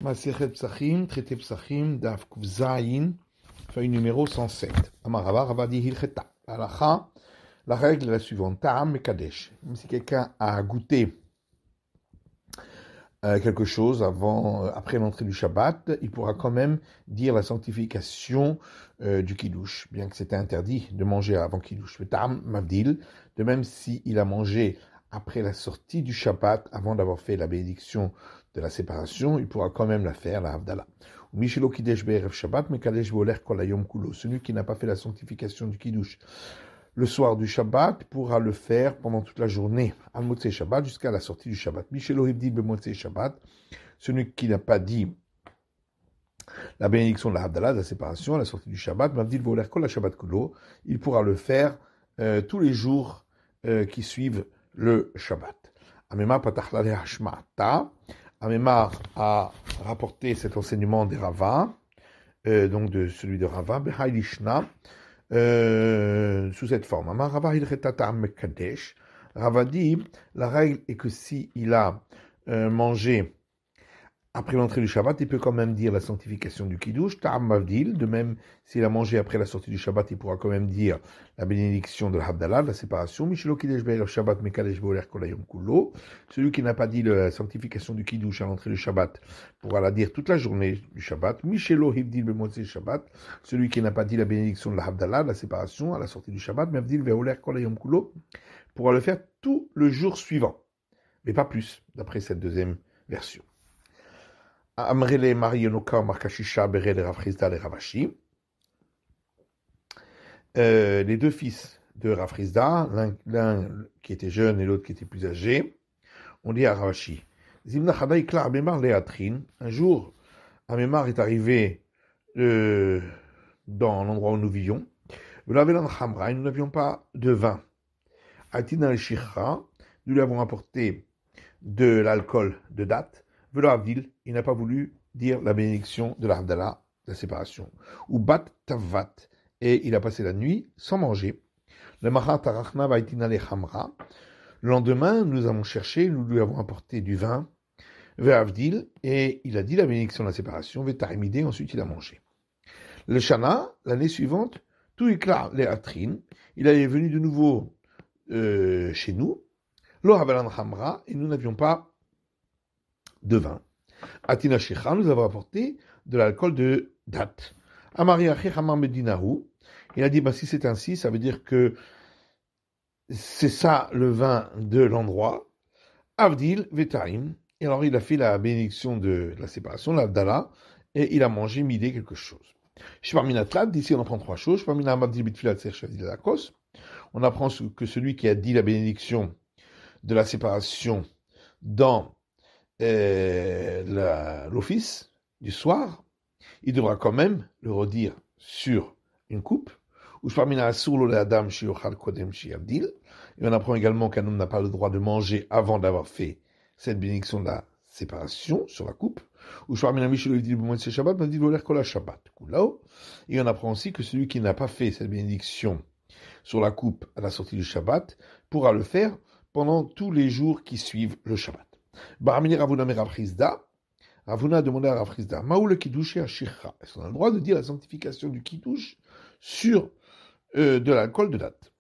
Masechet Psachim, traité Psachim, Daf Kuf Zayin, feuille numéro 107. Amarava, Ravadi Hilcheta. Alacha, la règle est la suivante. Ta'am Mekadesh. Même si quelqu'un a goûté quelque chose après l'entrée du Shabbat, il pourra quand même dire la sanctification du Kiddush, bien que c'était interdit de manger avant Kiddush. Ta'am Mavdil, de même s'il a mangé après la sortie du Shabbat, avant d'avoir fait la bénédiction de la séparation, il pourra quand même la faire, la Havdalah. Celui qui n'a pas fait la sanctification du Kiddush le soir du Shabbat pourra le faire pendant toute la journée, al Motzei Shabbat, jusqu'à la sortie du Shabbat. Celui qui n'a pas dit la bénédiction de la Havdalah, de la séparation, à la sortie du Shabbat, il pourra le faire tous les jours qui suivent le Shabbat. Amemar a rapporté cet enseignement des Rava, donc de celui de Rava, sous cette forme. Rava dit, la règle est que si il a mangé après l'entrée du Shabbat, il peut quand même dire la sanctification du Kiddush, Ta'am Mavdil, de même, s'il a mangé après la sortie du Shabbat, il pourra quand même dire la bénédiction de la Havdalah, de la séparation, Mishelo Kiddush Be'er Shabbat Mekadesh Bo'ler Kol Hayom Kulo, celui qui n'a pas dit la sanctification du Kiddush à l'entrée du Shabbat, pourra la dire toute la journée du Shabbat, Mishelo Hivdil Be'motzei Shabbat, celui qui n'a pas dit la bénédiction de la Havdalah, de la séparation à la sortie du Shabbat, Mavdil Ve'oler Kol Hayom Kulo, pourra le faire tout le jour suivant, mais pas plus, d'après cette deuxième version. Amrele Marionoka Markashisha Bered Rav Chizda et Ravashi. Les deux fils de Rav Chizda, l'un qui était jeune et l'autre qui était plus âgé, on dit à Ravashi, Zimna Chadai Kla Amemar Leatrin. Un jour, Amemar est arrivé dans l'endroit où nous vivions. Nous n'avions pas de vin. Atina al-Shikha, nous lui avons apporté de l'alcool de date. Velo Avdil, il n'a pas voulu dire la bénédiction de la Havdalah, de la séparation. Ou Bat Tavat, et il a passé la nuit sans manger. Le Mahat Arachna Vaitina le Hamra. Le lendemain, nous avons cherché, nous lui avons apporté du vin, Ve Avdil, et il a dit la bénédiction de la séparation, Ve Tarimide, ensuite il a mangé. Le Shana, l'année suivante, tout éclat les Atrin, il est venu de nouveau chez nous, Lo Havalan Hamra, et nous n'avions pas de vin. Atina Shekha, nous avons apporté de l'alcool de date. Amari Achi Hamar Medinahu, il a dit, si c'est ainsi, ça veut dire que c'est ça le vin de l'endroit. Avdil Vetaim, et alors il a fait la bénédiction de la séparation, l'Avdala, et il a mangé midé quelque chose. Shparminatlat, d'ici on apprend trois choses. Shparmina Amabdil Bitfilat Serchavdil Lakos, on apprend que celui qui a dit la bénédiction de la séparation dans l'office du soir, il devra quand même le redire sur une coupe. Et on apprend également qu'un homme n'a pas le droit de manger avant d'avoir fait cette bénédiction de la séparation sur la coupe. Et on apprend aussi que celui qui n'a pas fait cette bénédiction sur la coupe à la sortie du Shabbat pourra le faire pendant tous les jours qui suivent le Shabbat. Ravuna a demandé à Rav Chizda, Maou le Kiddush et Ashircha. Est-ce qu'on a le droit de dire la sanctification du Kiddush sur de l'alcool de date?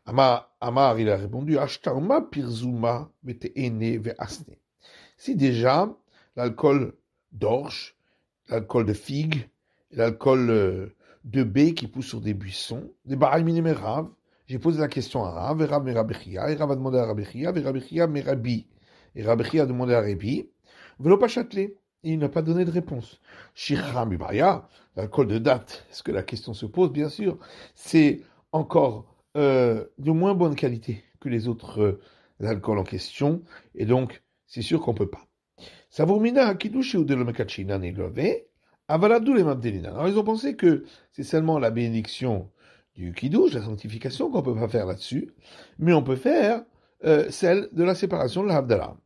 Amar, il a répondu, Ashtarma Pirzuma Veteene Veasne. Si déjà l'alcool d'orge, l'alcool de figue, l'alcool de baie qui pousse sur des buissons, des baraïmine Rav, j'ai posé la question à Rav, et Rav Merabechia, et Rav a demandé à Rabechia, et Rabechia Merabi. Et Rabechia a demandé à Rabbi, Velo pas châtelet. Et il n'a pas donné de réponse. Shircha Mibaya, l'alcool de date, est-ce que la question se pose? Bien sûr, c'est encore de moins bonne qualité que les autres alcools en question, et donc c'est sûr qu'on ne peut pas. Savurmina Kidushi ou de l'Omekachina Nelove, Avaladou les Mabdelina. Alors ils ont pensé que c'est seulement la bénédiction du Kiddush, la sanctification, qu'on ne peut pas faire là-dessus, mais on peut faire celle de la séparation de la Havdalah.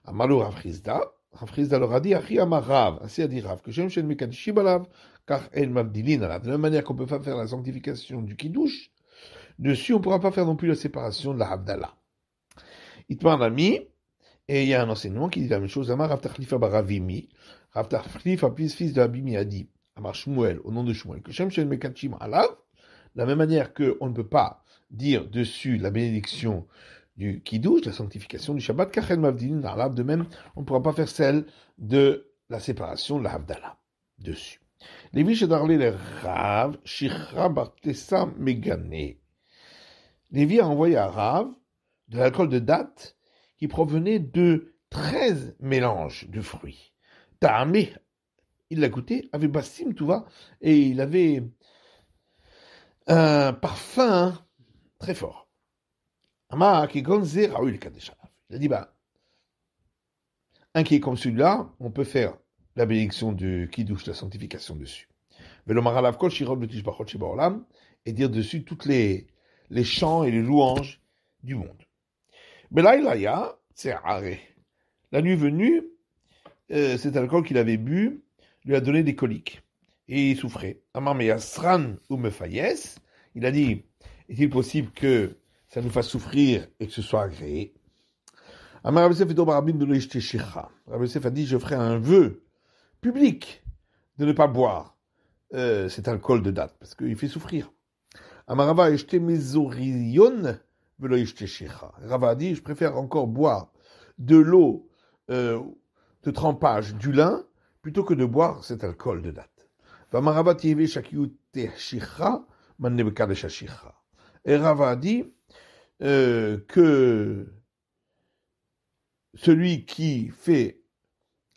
Amalou Rav Chizda leur a dit, Achi Amar Rav, ainsi a dit Rav, que Shem Shen Mekadishim alav, car El Mabdilin alav. De la même manière qu'on ne peut pas faire la sanctification du Kiddush, dessus on ne pourra pas faire non plus la séparation de la Havdalah. Itman Ami, Et il y a un enseignement qui dit la même chose. Amar Rav Tachlifa bar Ravimi. Rav Tachlifa, fils de Abimi, a dit, Amar Shmuel, au nom de Shmuel, que Shem Shem Mekachim Alav, de la même manière qu'on ne peut pas dire dessus la bénédiction du Kiddush, la sanctification du Shabbat, Kachel Mavdin Alav, de même, on ne pourra pas faire celle de la séparation de la Havdalah dessus. Lévi Shedarle le Rav, Shichra Bartessa Megane. Lévi a envoyé à Rav de l'alcool de date qui provenait de 13 mélanges de fruits. Ta'amé, il l'a goûté, avait Bassim, tout va, et il avait un parfum très fort. Ama qui gonze Raoul Kadeshalav. Il a dit, un qui est comme celui-là, on peut faire la bénédiction de Kiddush, la sanctification dessus. Velomar kol shirot betishbachot shebaolam, et dire dessus toutes les chants et les louanges du monde. Belaïlaya, c'est arrêt. La nuit venue, cet alcool qu'il avait bu lui a donné des coliques. Et il souffrait. Amar meyasran ou mefayes, il a dit, est-il possible que ça nous fasse souffrir et que ce soit agréé? Amar Rabbi Yosef et Barabim de l'Ishteshecha. Rabbi Yosef a dit, je ferai un vœu public de ne pas boire cet alcool de date, parce qu'il fait souffrir. Amarava eshte mezorion velo ishteshecha. Rava a dit, je préfère encore boire de l'eau de trempage du lin plutôt que de boire cet alcool de date. Vamarava tieve shakiute shicha manebeka de shashicha. Et Rava a dit que celui qui fait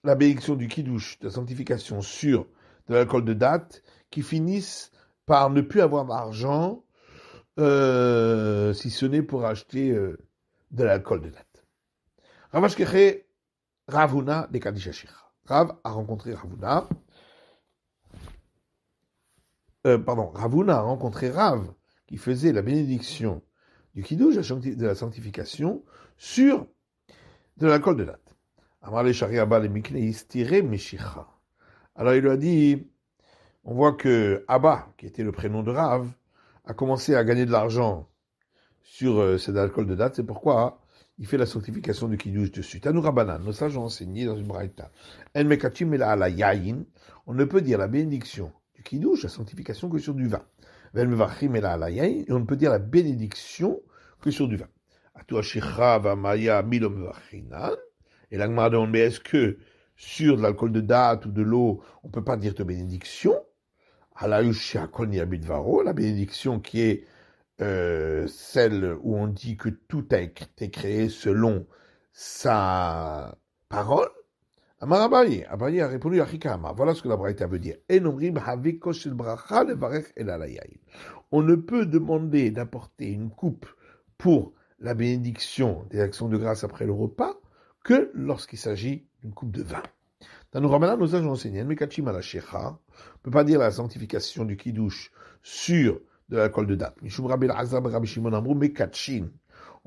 la bénédiction du kiddush, de la sanctification sur de l'alcool de date, qui finissent par ne plus avoir d'argent, si ce n'est pour acheter de l'alcool de date. Ravashkeche Ravuna de Kadishashira. Rav a rencontré Ravuna. Ravuna a rencontré Rav, qui faisait la bénédiction du kiddush, de la sanctification, sur de l'alcool de date. Alors il lui a dit, on voit que Abba, qui était le prénom de Rav, a commencé à gagner de l'argent sur cet alcool de date, c'est pourquoi il fait la sanctification du kiddush dessus. Tanou Rabbanan, nos sages ont enseigné dans une braïta. En mekachim ela ala yayin, on ne peut dire la bénédiction du kiddush, la sanctification, que sur du vin. Ven mevachim ela ala yayin, et on ne peut dire la bénédiction que sur du vin. Atu ashicha vamaya milo mevachinan. Et la Gemara demande, mais est-ce que sur de l'alcool de date ou de l'eau, on ne peut pas dire de bénédiction? La bénédiction qui est celle où on dit que tout a été créé selon sa parole. Abaye a répondu à Chikama. Voilà ce que la Braïta veut dire. On ne peut demander d'apporter une coupe pour la bénédiction des actions de grâce après le repas que lorsqu'il s'agit d'une coupe de vin. Dans nos Ramadan, nos sages ont enseigné, on ne peut pas dire la sanctification du kiddush sur de l'alcool de date. Au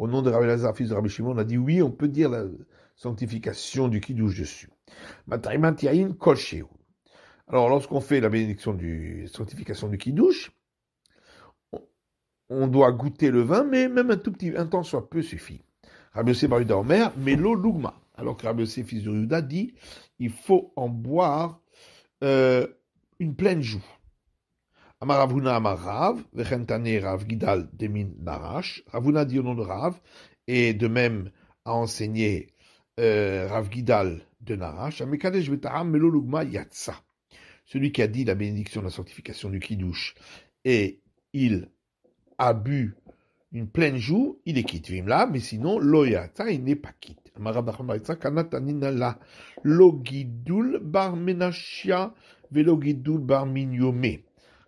nom de Rabbi Lazar, fils de Rabbi Shimon, on a dit oui, on peut dire la sanctification du kiddush dessus. Alors, lorsqu'on fait la bénédiction la sanctification du kiddush, on doit goûter le vin, mais même un temps soit peu suffit. Rabbi Yosef bar Yehuda Omer, mais l'eau lugma. Alors que Rabbi Yosef, fils de Yehuda, dit, il faut en boire une pleine joue. Amar Ravuna Amar Rav, vechentane Rav Gidal Demin Narash. Ravuna dit au nom de Rav, et de même a enseigné Rav Gidal de Narash. Amekadesh vetaram melo lugma yatsa. Celui qui a dit la bénédiction de la sanctification du kiddush, et il a bu une pleine joue, il est quitte. Vimla, mais sinon, loyata, il n'est pas quitte. Logidul bar menashia velogidul bar minyome.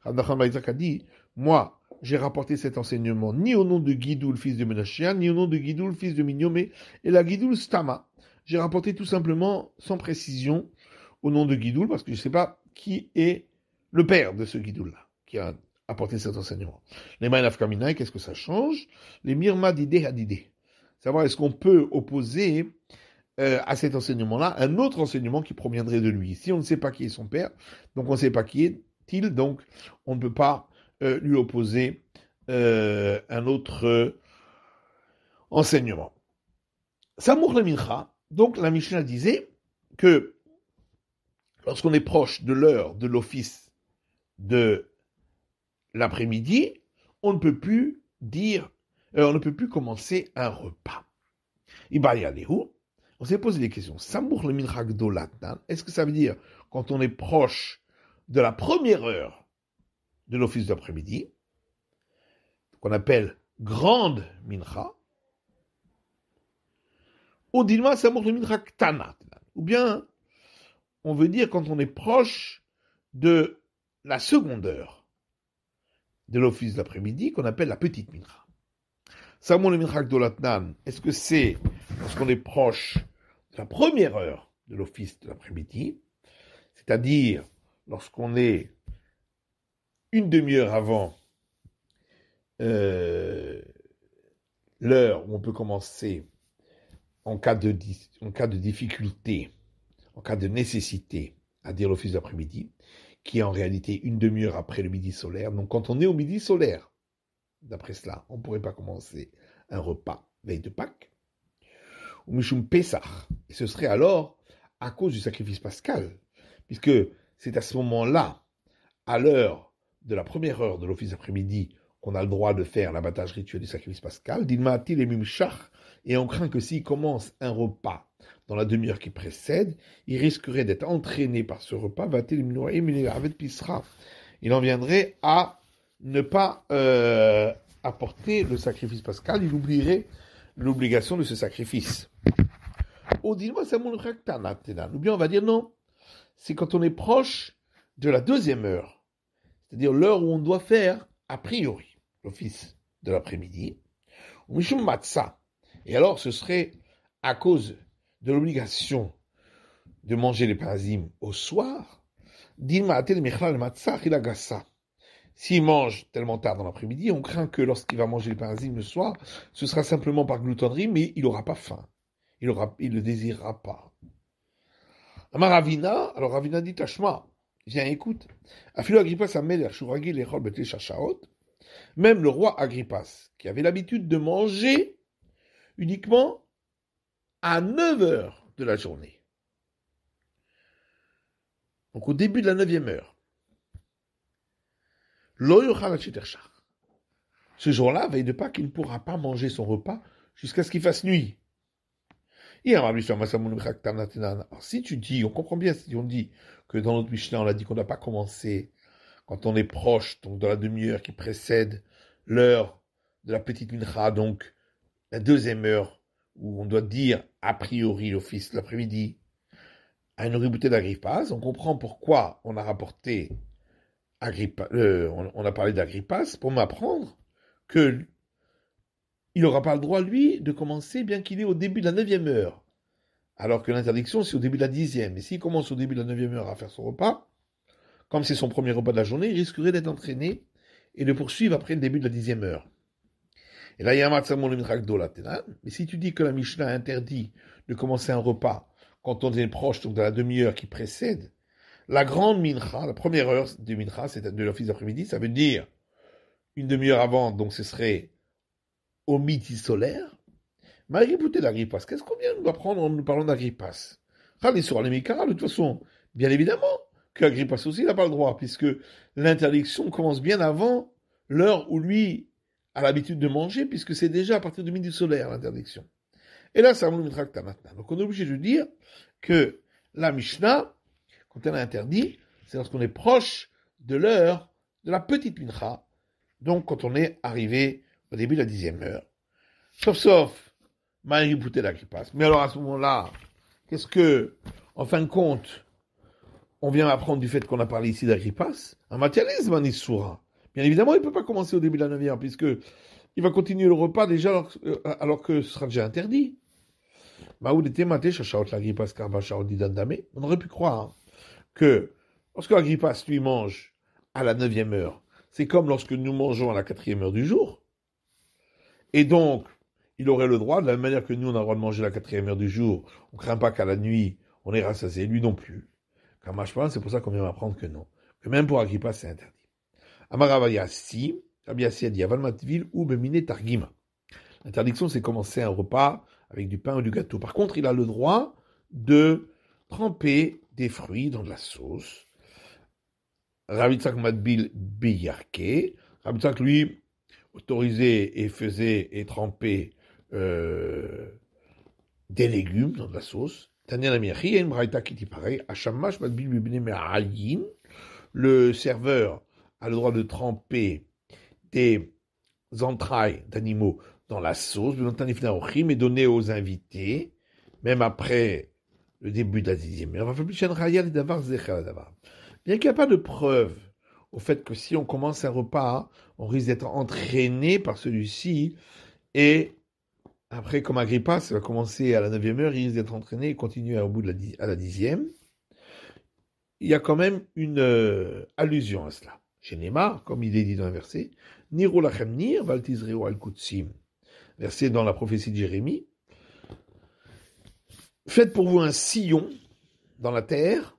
Rabbi a dit, moi, j'ai rapporté cet enseignement ni au nom de Gidul, fils de Menashia, ni au nom de Gidul, fils de Minyome, et la Gidul Stama. J'ai rapporté tout simplement, sans précision, au nom de Gidul, parce que je ne sais pas qui est le père de ce Gidul-là, qui a apporter cet enseignement. Les Maïnaf Kaminaï, qu'est-ce que ça change? Les Mirma d'idée à d'idée. Savoir est-ce qu'on peut opposer à cet enseignement-là un autre enseignement qui proviendrait de lui. Si on ne sait pas qui est son père, donc on ne sait pas qui est-il, donc on ne peut pas lui opposer un autre enseignement. Samour le Mincha, Donc la Mishnah disait que lorsqu'on est proche de l'heure de l'office de l'après-midi, on ne peut plus commencer un repas. On s'est posé des questions. Est-ce que ça veut dire quand on est proche de la première heure de l'office d'après-midi, qu'on appelle grande mincha, ou bien on veut dire quand on est proche de la seconde heure de l'office d'après-midi, qu'on appelle la petite mincha. Est-ce que c'est lorsqu'on est proche de la première heure de l'office de l'après-midi, c'est-à-dire lorsqu'on est une demi-heure avant l'heure où on peut commencer en cas de difficulté, en cas de nécessité, à dire l'office d'après-midi, qui est en réalité une demi-heure après le midi solaire. Donc quand on est au midi solaire, d'après cela, on ne pourrait pas commencer un repas veille de Pâques, ou Mishum Pesach, et ce serait alors à cause du sacrifice pascal, puisque c'est à ce moment-là, à l'heure de la première heure de l'office d'après-midi, qu'on a le droit de faire l'abattage rituel du sacrifice pascal, Dilma'atil et Mimshach, et on craint que s'il commence un repas dans la demi-heure qui précède, il risquerait d'être entraîné par ce repas, il en viendrait à ne pas apporter le sacrifice pascal, il oublierait l'obligation de ce sacrifice. Ou bien on va dire non, c'est quand on est proche de la deuxième heure, c'est-à-dire l'heure où on doit faire, a priori, l'office de l'après-midi, et alors ce serait à cause de l'obligation de manger les parazim au soir, s'il mange tellement tard dans l'après-midi, on craint que lorsqu'il va manger les parazim le soir, ce sera simplement par gloutonnerie, mais il n'aura pas faim. Il ne désirera pas. Amar Ravina, alors Ravina dit Tashma, viens écoute. Afilo Agrippas Amelech Shuragi Lechol Betle Shashaot, même le roi Agrippas, qui avait l'habitude de manger uniquement à 9 heures de la journée. Donc au début de la 9e heure. Ce jour-là, veille de Pâques, il ne pourra pas manger son repas jusqu'à ce qu'il fasse nuit. Alors si tu dis, on comprend bien si on dit que dans notre Mishnah, on a dit qu'on n'a pas commencé quand on est proche, donc dans la demi-heure qui précède l'heure de la petite mincha, donc la deuxième heure où on doit dire a priori l'office de l'après-midi, à une ribouté d'Agrippas, on comprend pourquoi on a rapporté on a parlé d'Agrippas pour m'apprendre que il n'aura pas le droit, lui, de commencer bien qu'il est au début de la 9e heure. Alors que l'interdiction, c'est au début de la 10e. Et s'il commence au début de la 9e heure à faire son repas, comme c'est son premier repas de la journée, il risquerait d'être entraîné et de poursuivre après le début de la 10e heure. Et là, il y a un matzamon le mitrak dolatena. Mais si tu dis que la Mishnah interdit de commencer un repas quand on est proche, donc dans la demi-heure qui précède, la grande mincha, la première heure de mincha, c'est de l'office d'après-midi, ça veut dire une demi-heure avant, donc ce serait au midi solaire. Malgré pouté d'Agrippas, qu'est-ce qu'on vient nous apprendre en nous parlant d'Agrippas? Sur les Mikara, de toute façon, bien évidemment qu'Agrippas aussi n'a pas le droit, puisque l'interdiction commence bien avant l'heure où lui a l'habitude de manger, puisque c'est déjà à partir du midi solaire l'interdiction. Et là, ça nous tracte maintenant. Donc on est obligé de dire que la Mishnah, quand elle a interdit, c'est lorsqu'on est proche de l'heure de la petite mincha, donc quand on est arrivé au début de la 10e heure. Sauf, Marie Boutet là qui passe. Mais alors à ce moment-là, qu'est-ce que, en fin de compte, on vient apprendre du fait qu'on a parlé ici d'Agrippas? Un matérialisme, un Issoura. Bien évidemment, il ne peut pas commencer au début de la 9e, puisque il va continuer le repas déjà alors que ce sera déjà interdit. On aurait pu croire que lorsque Agrippas lui mange à la 9e heure, c'est comme lorsque nous mangeons à la 4e heure du jour. Et donc, il aurait le droit, de la même manière que nous, on a le droit de manger à la 4e heure du jour, on ne craint pas qu'à la nuit, on est rassasié, lui non plus. Kamashpan, c'est pour ça qu'on vient m'apprendre que non. Que même pour Agrippas, c'est interdit. Amaravaya, si, Rabbi Yassi a dit, Aval Matvil ou Bemine Targima. L'interdiction, c'est commencer un repas avec du pain ou du gâteau. Par contre, il a le droit de tremper des fruits dans de la sauce. Rav Yitzhak Madbil Beyarke. Rav Yitzhak, lui, autorisait et faisait et trempait des légumes dans de la sauce. Tania Namiachi, il y a une braïta qui dit pareil. Hashamash Madbil Bibne Me'ayin. Le serveur a le droit de tremper des entrailles d'animaux dans la sauce, mais donner aux invités, même après le début de la 10e heure. Bien qu'il n'y a pas de preuve au fait que si on commence un repas, on risque d'être entraîné par celui-ci, et après, comme Agrippa, ça va commencer à la 9e heure, il risque d'être entraîné et continuer au bout de à la 10e. Il y a quand même une allusion à cela. Chez Neymar, comme il est dit dans un verset, Niru lachem nir, val tizreu al kutsim. Verset dans la prophétie de Jérémie. Faites pour vous un sillon dans la terre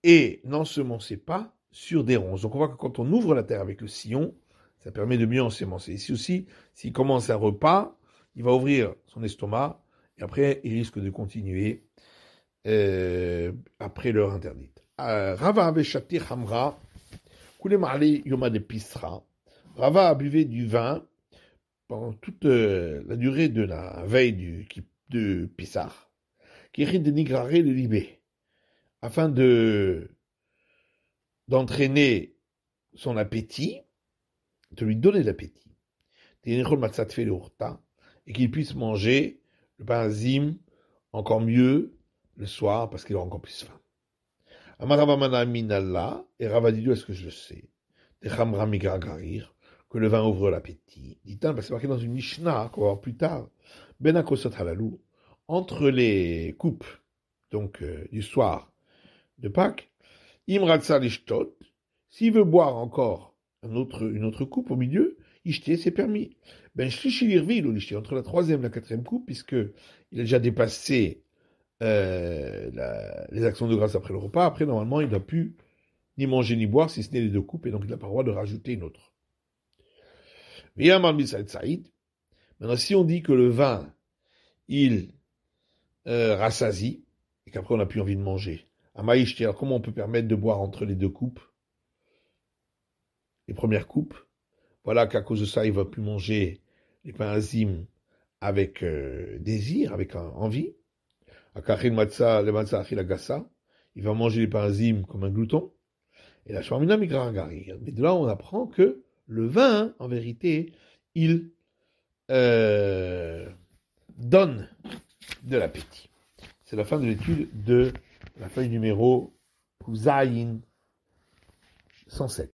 et n'ensemencez pas sur des ronces. Donc on voit que quand on ouvre la terre avec le sillon, ça permet de mieux ensemencer. Ici aussi, s'il commence un repas, il va ouvrir son estomac et après il risque de continuer après l'heure interdite. Rava avait châté Hamra, Koulé Marley Yoma de Pisra. Rava a buvé du vin pendant toute la durée de la veille de Pissah, qui risque de nigrarer le libé, afin d'entraîner son appétit, de lui donner l'appétit, et qu'il puisse manger le pain azim encore mieux le soir, parce qu'il aura encore plus faim. Amaravamana minallah, et Rava dit, est-ce que je le sais, de Chamra migragarir, que le vin ouvre l'appétit. Dit-on, parce que c'est marqué dans une Mishnah, qu'on va voir plus tard, Ben akosot halalou, entre les coupes, donc du soir de Pâques, Imratsa lishtot, s'il veut boire encore une autre coupe au milieu, ishté, c'est permis. Ben shlishi ou l'ishté, entre la 3e et la 4e coupe, puisque il a déjà dépassé les actions de grâce après le repas. Après, normalement, il n'a plus ni manger ni boire, si ce n'est les 2 coupes, et donc il n'a pas le droit de rajouter une autre. Maintenant, si on dit que le vin, il rassasie, et qu'après on n'a plus envie de manger, alors comment on peut permettre de boire entre les 2 coupes, les premières coupes? Voilà qu'à cause de ça, il ne va plus manger les pains azim avec désir, avec envie. Il va manger les pains azim comme un glouton. Et la shwarmina migragari. Mais de là, on apprend que le vin, en vérité, il donne de l'appétit. C'est la fin de l'étude de la feuille numéro Zayin 107.